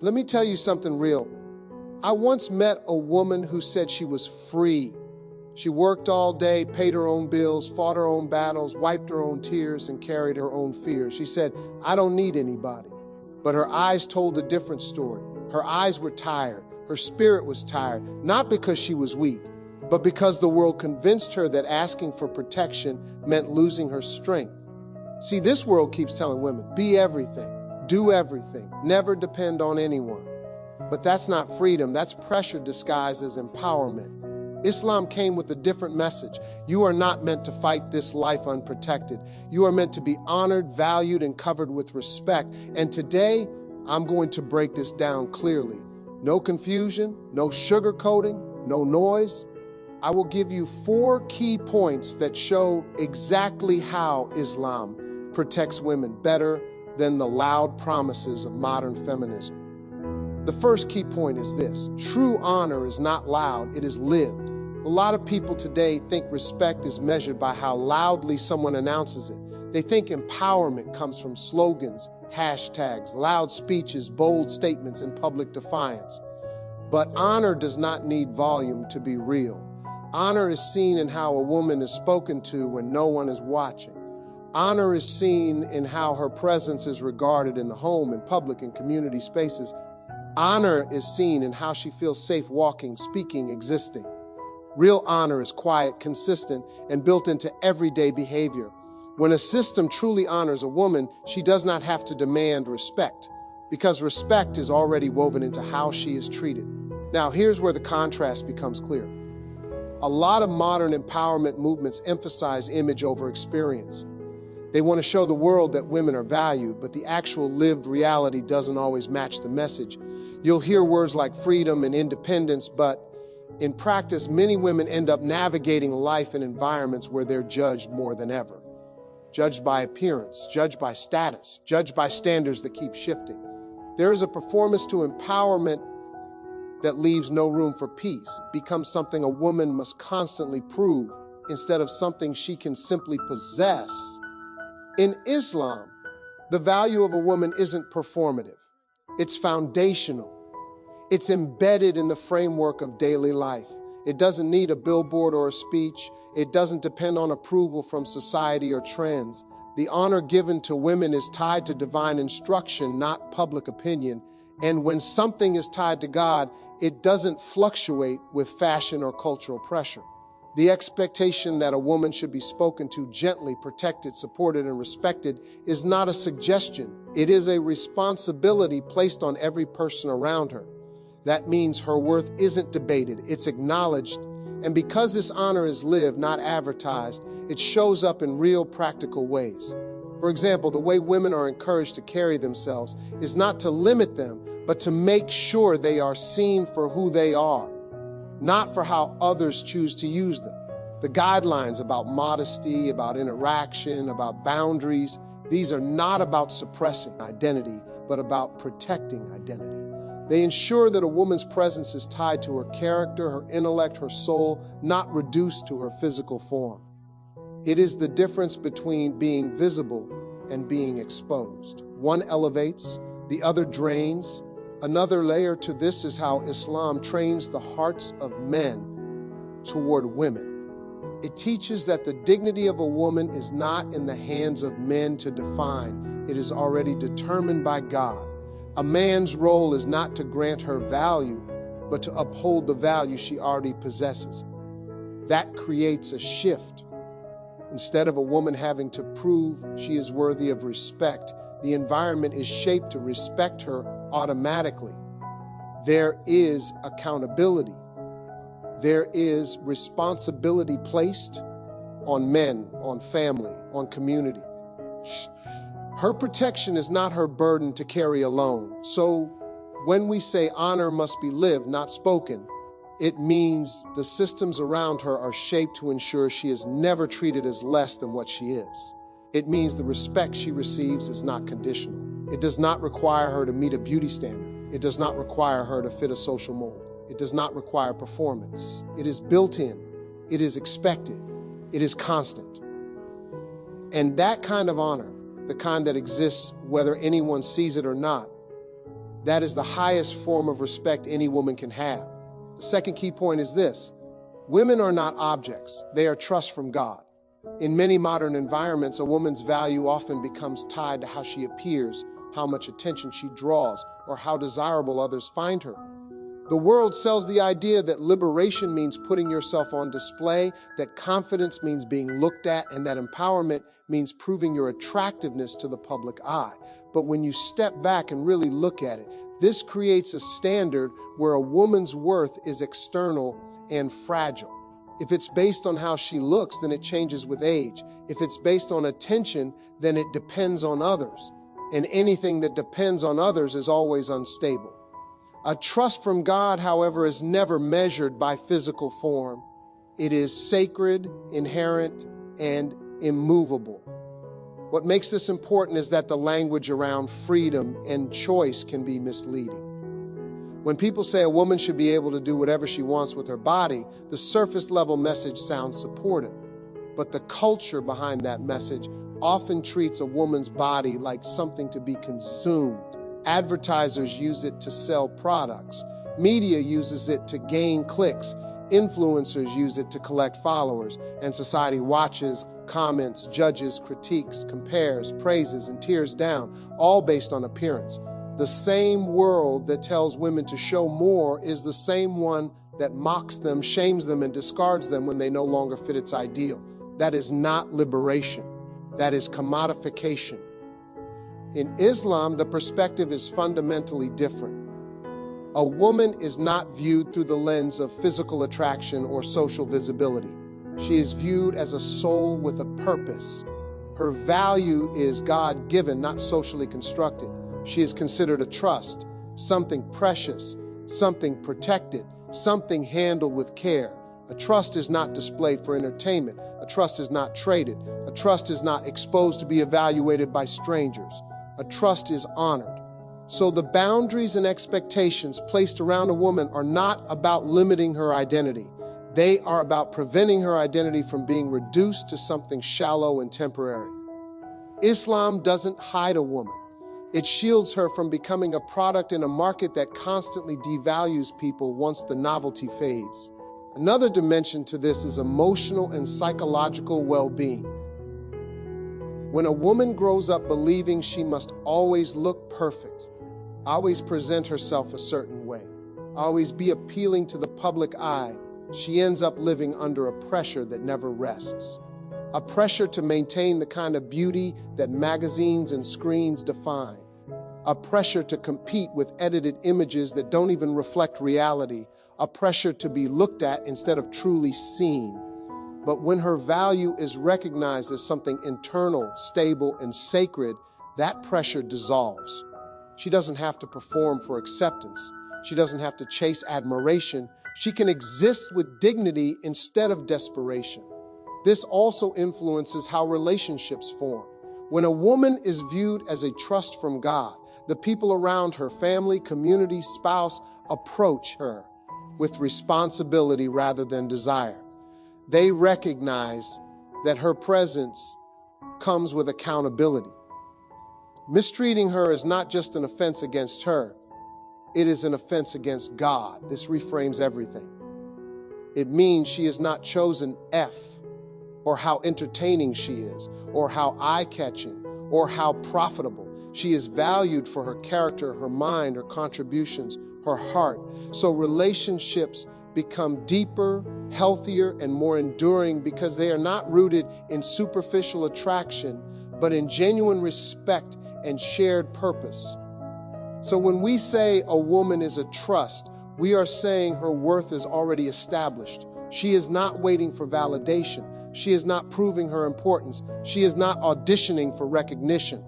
Let me tell you something real. I once met a woman who said she was free. She worked all day, paid her own bills, fought her own battles, wiped her own tears, and carried her own fears. She said, I don't need anybody. But her eyes told a different story. Her eyes were tired. Her spirit was tired, not because she was weak, but because the world convinced her that asking for protection meant losing her strength. See, this world keeps telling women, be everything, do everything, never depend on anyone. But that's not freedom, that's pressure disguised as empowerment. Islam came with a different message. You are not meant to fight this life unprotected. You are meant to be honored, valued, and covered with respect. And today, I'm going to break this down clearly. No confusion, no sugarcoating, no noise. I will give you 4 key points that show exactly how Islam protects women better than the loud promises of modern feminism. The first key point is this: true honor is not loud, it is lived. A lot of people today think respect is measured by how loudly someone announces it. They think empowerment comes from slogans, hashtags, loud speeches, bold statements, and public defiance. But honor does not need volume to be real. Honor is seen in how a woman is spoken to when no one is watching. Honor is seen in how her presence is regarded in the home, in public, and community spaces. Honor is seen in how she feels safe walking, speaking, existing. Real honor is quiet, consistent, and built into everyday behavior. When a system truly honors a woman, she does not have to demand respect, because respect is already woven into how she is treated. Now, here's where the contrast becomes clear. A lot of modern empowerment movements emphasize image over experience. They want to show the world that women are valued, but the actual lived reality doesn't always match the message. You'll hear words like freedom and independence, but in practice, many women end up navigating life in environments where they're judged more than ever. Judged by appearance, judged by status, judged by standards that keep shifting. There is a performance to empowerment that leaves no room for peace. It becomes something a woman must constantly prove instead of something she can simply possess. In Islam, the value of a woman isn't performative. It's foundational. It's embedded in the framework of daily life. It doesn't need a billboard or a speech. It doesn't depend on approval from society or trends. The honor given to women is tied to divine instruction, not public opinion. And when something is tied to God, it doesn't fluctuate with fashion or cultural pressure. The expectation that a woman should be spoken to gently, protected, supported, and respected is not a suggestion. It is a responsibility placed on every person around her. That means her worth isn't debated, it's acknowledged. And because this honor is lived, not advertised, it shows up in real practical ways. For example, the way women are encouraged to carry themselves is not to limit them, but to make sure they are seen for who they are, not for how others choose to use them. The guidelines about modesty, about interaction, about boundaries, these are not about suppressing identity, but about protecting identity. They ensure that a woman's presence is tied to her character, her intellect, her soul, not reduced to her physical form. It is the difference between being visible and being exposed. One elevates, the other drains. Another layer to this is how Islam trains the hearts of men toward women. It teaches that the dignity of a woman is not in the hands of men to define. It is already determined by God. A man's role is not to grant her value, but to uphold the value she already possesses. That creates a shift. Instead of a woman having to prove she is worthy of respect, the environment is shaped to respect her automatically. There is accountability. There is responsibility placed on men, on family, on community. Her protection is not her burden to carry alone. So when we say honor must be lived, not spoken, it means the systems around her are shaped to ensure she is never treated as less than what she is. It means the respect she receives is not conditional. It does not require her to meet a beauty standard. It does not require her to fit a social mold. It does not require performance. It is built in. It is expected. It is constant. And that kind of honor, the kind that exists whether anyone sees it or not, That is the highest form of respect any woman can have. The second key point is this: women are not objects, they are trust from God. In many modern environments, a woman's value often becomes tied to how she appears, how much attention she draws, or how desirable others find her. The world sells the idea that liberation means putting yourself on display, that confidence means being looked at, and that empowerment means proving your attractiveness to the public eye. But when you step back and really look at it, this creates a standard where a woman's worth is external and fragile. If it's based on how she looks, then it changes with age. If it's based on attention, then it depends on others. And anything that depends on others is always unstable. A trust from God, however, is never measured by physical form. It is sacred, inherent, and immovable. What makes this important is that the language around freedom and choice can be misleading. When people say a woman should be able to do whatever she wants with her body, the surface level message sounds supportive. But the culture behind that message often treats a woman's body like something to be consumed. Advertisers use it to sell products. Media uses it to gain clicks. Influencers use it to collect followers. And society watches, comments, judges, critiques, compares, praises, and tears down, all based on appearance. The same world that tells women to show more is the same one that mocks them, shames them, and discards them when they no longer fit its ideal. That is not liberation. That is commodification. In Islam, the perspective is fundamentally different. A woman is not viewed through the lens of physical attraction or social visibility. She is viewed as a soul with a purpose. Her value is God-given, not socially constructed. She is considered a trust, something precious, something protected, something handled with care. A trust is not displayed for entertainment. A trust is not traded. A trust is not exposed to be evaluated by strangers. A trust is honored. So the boundaries and expectations placed around a woman are not about limiting her identity. They are about preventing her identity from being reduced to something shallow and temporary. Islam doesn't hide a woman. It shields her from becoming a product in a market that constantly devalues people once the novelty fades. Another dimension to this is emotional and psychological well-being. When a woman grows up believing she must always look perfect, always present herself a certain way, always be appealing to the public eye, she ends up living under a pressure that never rests. A pressure to maintain the kind of beauty that magazines and screens define. A pressure to compete with edited images that don't even reflect reality. A pressure to be looked at instead of truly seen. But when her value is recognized as something internal, stable, and sacred, that pressure dissolves. She doesn't have to perform for acceptance. She doesn't have to chase admiration. She can exist with dignity instead of desperation. This also influences how relationships form. When a woman is viewed as a trust from God, the people around her, family, community, spouse, approach her with responsibility rather than desire. They recognize that her presence comes with accountability. Mistreating her is not just an offense against her, it is an offense against God. This reframes everything. It means she is not chosen F, or how entertaining she is, or how eye-catching, or how profitable. She is valued for her character, her mind, her contributions, her heart. So relationships become deeper, healthier, and more enduring because they are not rooted in superficial attraction, but in genuine respect and shared purpose. So when we say a woman is a trust, we are saying her worth is already established. She is not waiting for validation. She is not proving her importance. She is not auditioning for recognition.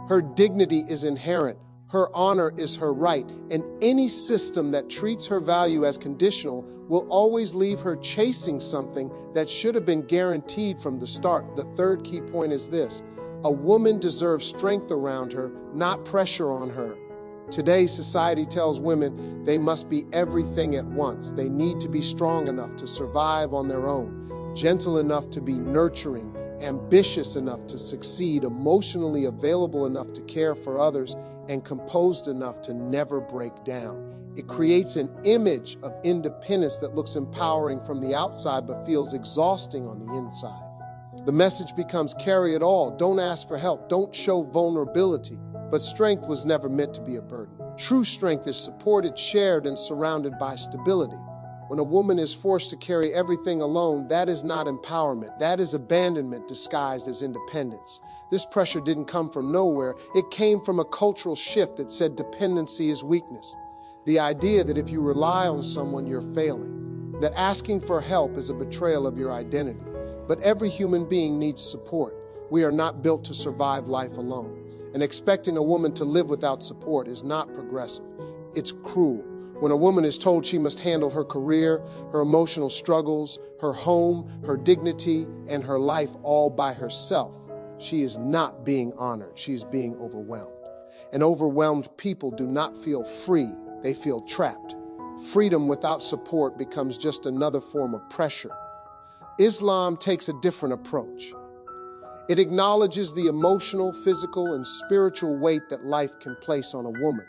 Her dignity is inherent. Her honor is her right. And any system that treats her value as conditional will always leave her chasing something that should have been guaranteed from the start. The third key point is this: a woman deserves strength around her, not pressure on her. Today, society tells women they must be everything at once. They need to be strong enough to survive on their own, gentle enough to be nurturing, ambitious enough to succeed, emotionally available enough to care for others, and composed enough to never break down. It creates an image of independence that looks empowering from the outside but feels exhausting on the inside. The message becomes carry it all, don't ask for help, don't show vulnerability. But strength was never meant to be a burden. True strength is supported, shared, and surrounded by stability. When a woman is forced to carry everything alone, that is not empowerment. That is abandonment disguised as independence. This pressure didn't come from nowhere. It came from a cultural shift that said dependency is weakness. The idea that if you rely on someone, you're failing. That asking for help is a betrayal of your identity. But every human being needs support. We are not built to survive life alone. And expecting a woman to live without support is not progressive. It's cruel. When a woman is told she must handle her career, her emotional struggles, her home, her dignity, and her life all by herself, she is not being honored. She is being overwhelmed. And overwhelmed people do not feel free. They feel trapped. Freedom without support becomes just another form of pressure. Islam takes a different approach. It acknowledges the emotional, physical, and spiritual weight that life can place on a woman.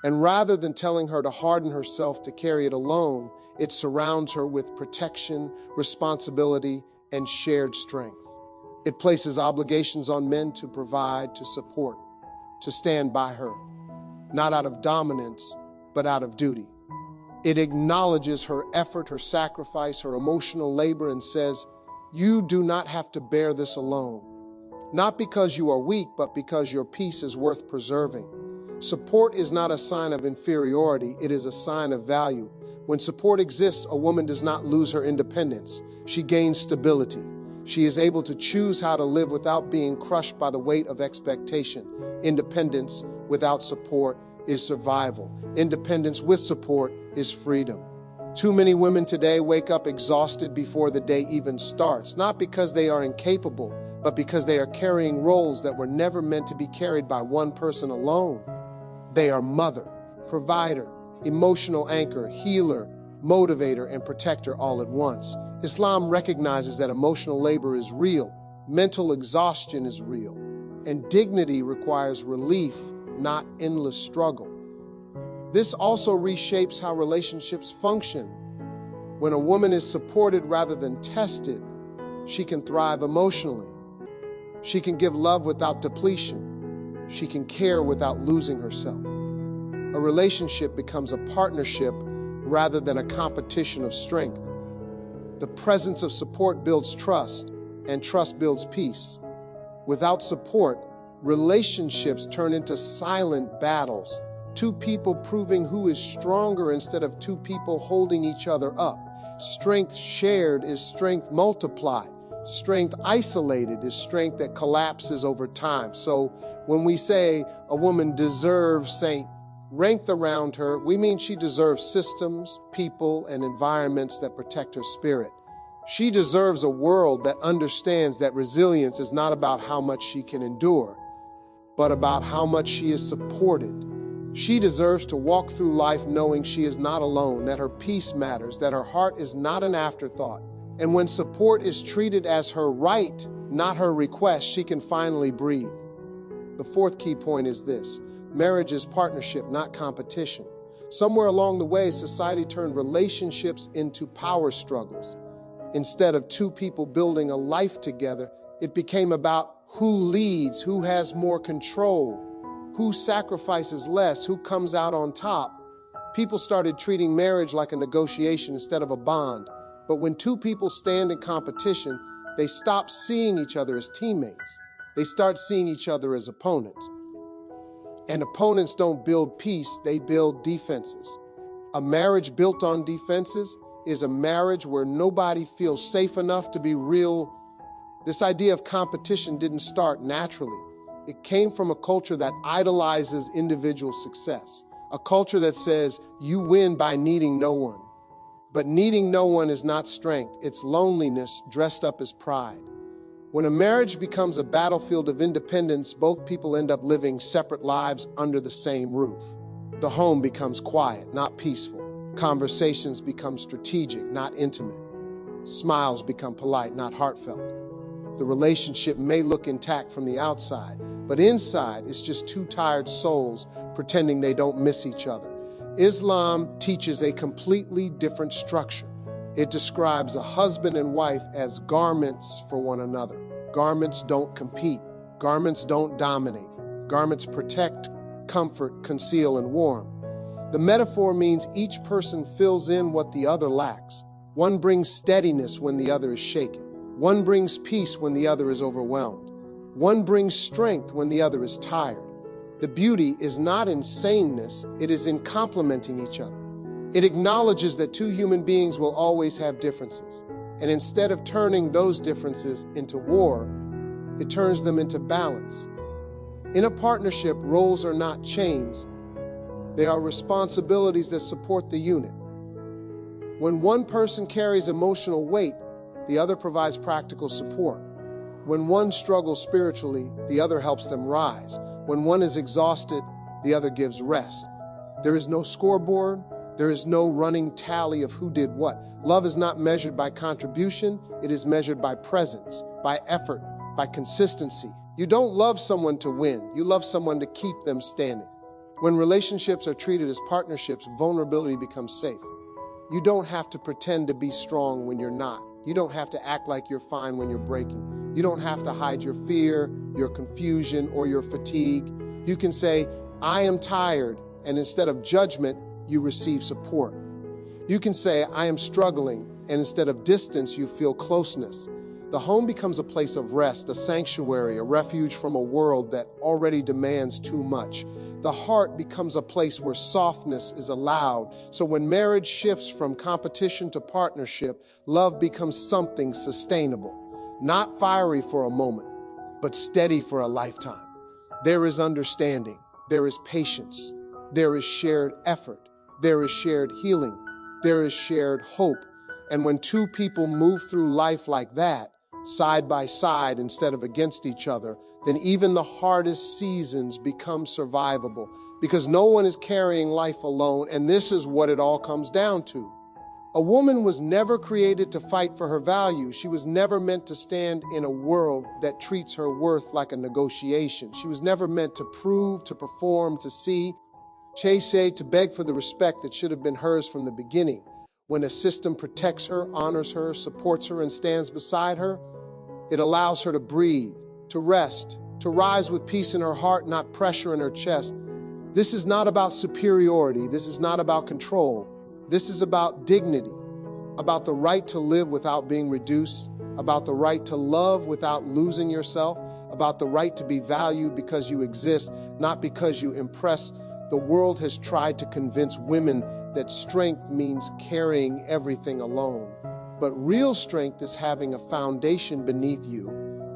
And rather than telling her to harden herself to carry it alone, it surrounds her with protection, responsibility, and shared strength. It places obligations on men to provide, to support, to stand by her, not out of dominance, but out of duty. It acknowledges her effort, her sacrifice, her emotional labor, and says, you do not have to bear this alone. Not because you are weak, but because your peace is worth preserving. Support is not a sign of inferiority, it is a sign of value. When support exists, a woman does not lose her independence. She gains stability. She is able to choose how to live without being crushed by the weight of expectation. Independence without support is survival. Independence with support is freedom. Too many women today wake up exhausted before the day even starts, not because they are incapable, but because they are carrying roles that were never meant to be carried by one person alone. They are mother, provider, emotional anchor, healer, motivator, and protector all at once. Islam recognizes that emotional labor is real, mental exhaustion is real, and dignity requires relief, not endless struggle. This also reshapes how relationships function. When a woman is supported rather than tested, she can thrive emotionally. She can give love without depletion. She can care without losing herself. A relationship becomes a partnership rather than a competition of strength. The presence of support builds trust, and trust builds peace. Without support, relationships turn into silent battles. Two people proving who is stronger instead of two people holding each other up. Strength shared is strength multiplied. Strength isolated is strength that collapses over time. So when we say a woman deserves strength around her, we mean she deserves systems, people, and environments that protect her spirit. She deserves a world that understands that resilience is not about how much she can endure, but about how much she is supported. She deserves to walk through life knowing she is not alone, that her peace matters, that her heart is not an afterthought. And when support is treated as her right, not her request, she can finally breathe. The fourth key point is this: marriage is partnership, not competition. Somewhere along the way, society turned relationships into power struggles. Instead of two people building a life together, it became about who leads, who has more control, who sacrifices less, who comes out on top. People started treating marriage like a negotiation instead of a bond. But when two people stand in competition, they stop seeing each other as teammates. They start seeing each other as opponents. And opponents don't build peace, they build defenses. A marriage built on defenses is a marriage where nobody feels safe enough to be real. This idea of competition didn't start naturally. It came from a culture that idolizes individual success, a culture that says you win by needing no one. But needing no one is not strength, it's loneliness dressed up as pride. When a marriage becomes a battlefield of independence, both people end up living separate lives under the same roof. The home becomes quiet, not peaceful. Conversations become strategic, not intimate. Smiles become polite, not heartfelt. The relationship may look intact from the outside, but inside it's just two tired souls pretending they don't miss each other. Islam teaches a completely different structure. It describes a husband and wife as garments for one another. Garments don't compete. Garments don't dominate. Garments protect, comfort, conceal, and warm. The metaphor means each person fills in what the other lacks. One brings steadiness when the other is shaken. One brings peace when the other is overwhelmed. One brings strength when the other is tired. The beauty is not in sameness, it is in complementing each other. It acknowledges that two human beings will always have differences. And instead of turning those differences into war, it turns them into balance. In a partnership, roles are not chains. They are responsibilities that support the unit. When one person carries emotional weight, the other provides practical support. When one struggles spiritually, the other helps them rise. When one is exhausted, the other gives rest. There is no scoreboard. There is no running tally of who did what. Love is not measured by contribution. It is measured by presence, by effort, by consistency. You don't love someone to win. You love someone to keep them standing. When relationships are treated as partnerships, vulnerability becomes safe. You don't have to pretend to be strong when you're not. You don't have to act like you're fine when you're breaking. You don't have to hide your fear, your confusion, or your fatigue. You can say, I am tired, and instead of judgment, you receive support. You can say, I am struggling, and instead of distance, you feel closeness. The home becomes a place of rest, a sanctuary, a refuge from a world that already demands too much. The heart becomes a place where softness is allowed. So when marriage shifts from competition to partnership, love becomes something sustainable. Not fiery for a moment, but steady for a lifetime. There is understanding. There is patience. There is shared effort. There is shared healing. There is shared hope. And when two people move through life like that, side by side instead of against each other, then even the hardest seasons become survivable because no one is carrying life alone, and this is what it all comes down to. A woman was never created to fight for her value. She was never meant to stand in a world that treats her worth like a negotiation. She was never meant to prove, to perform, to see, chase, to beg for the respect that should have been hers from the beginning. When a system protects her, honors her, supports her, and stands beside her, it allows her to breathe, to rest, to rise with peace in her heart, not pressure in her chest. This is not about superiority. This is not about control. This is about dignity, about the right to live without being reduced, about the right to love without losing yourself, about the right to be valued because you exist, not because you impress. The world has tried to convince women that strength means carrying everything alone. But real strength is having a foundation beneath you,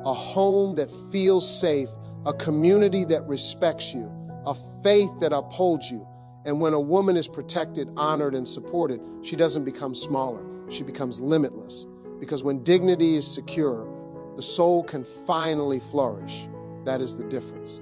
a home that feels safe, a community that respects you, a faith that upholds you. And when a woman is protected, honored, and supported, she doesn't become smaller. She becomes limitless. Because when dignity is secure, the soul can finally flourish. That is the difference.